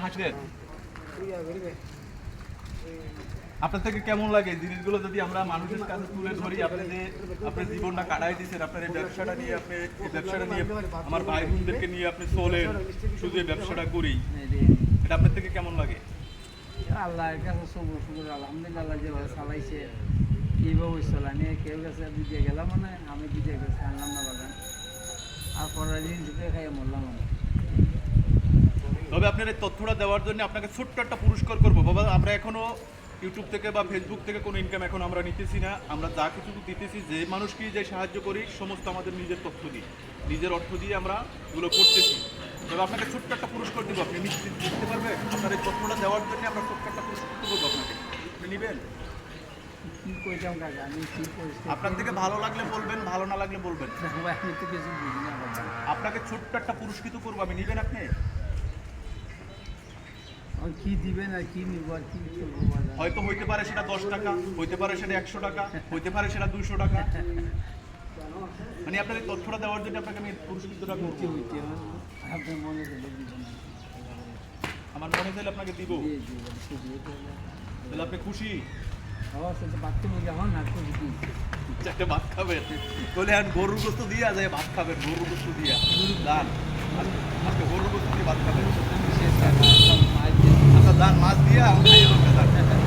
হাসলেন আপনার থেকে কেমন লাগে জিনিসগুলো যদি আমরা মানুষের কাছে তুলে ধরি? আপনি যে আপনার জীবনটা কাটাই দিচ্ছেন, আপনার এই ব্যবসাটা নিয়ে, আপনি এই ব্যবসাটা নিয়ে আমার ভাই বোনদেরকে নিয়ে আপনি চলেন, শুধু এই ব্যবসাটা করি, এটা আপনার থেকে কেমন লাগে? আল্লাহর কাছে সবুর শুকুর আলহামদুলিল্লাহ, যেভাবে চালাইছে এইভাবে চলা নিয়ে কেউ কাছে দিতে গেলাম মানে আমি দিতে গেছি আনলাম না বাগান আর পরের দিন থেকে খাইয়ে মরলাম আমি। তবে আপনার এই তথ্যটা দেওয়ার জন্য আপনাকে ছোট্ট একটা পুরস্কার করবো বাবা। আমরা এখনো ইউটিউব থেকে বা ফেসবুক থেকে কোনো ইনকাম এখন আমরা নিতেছি না। আমরা যা কিছু দিতেছি, যে মানুষকে যে সাহায্য করি, সমস্ত আমাদের নিজের তথ্য দিয়ে, নিজের অর্থ দিয়ে আমরা এগুলো করতেছি। তবে আপনাকে ছোট্ট একটা পুরস্কার দেবো, আপনি নিতে পারবেন? আপনার এই তথ্যটা দেওয়ার জন্য আমরা ছোট্ট একটা পুরস্কার করবো আপনাকে, আপনি নেবেন? কি কইতাম কাকা, আমি কি করেছি আপনার থেকে ভালো লাগলে বলবেন, ভালো না লাগলে বলবেন। ভাই আমি তো কিছু বুঝি না বাবা। আপনাকে ছোট্ট একটা পুরস্কৃত করবো আমি, নেবেন আপনি? আর কি দিবেন আর কি নিব আর কি করবো বাজার। হয়তো হইতে পারে সেটা 10 টাকা, হইতে পারে সেটা 100 টাকা, হইতে পারে সেটা 200 টাকা। মানে আপনার এই তথ্যটা দেওয়ার জন্য আপনাকে আমি পুরস্কৃতটা করছি। আপনার মনে করলে দিবেন আমার মনে চাইলে আপনাকে দিব। তাহলে আপনি খুশি? সেটা বাচ্চা মুখে এখন না খুবই কি চারটে ভাত খাবেন, তাহলে আর গরুর গোস্ত দিয়া যায় ভাত খাবেন, গরুর গোস্ত দিয়া দান। আজকে গরুর গোস্ত দিয়ে ভাত খাবেন। আচ্ছা দান, মাছ দিয়া আমি খাইয়ে দেবো দান।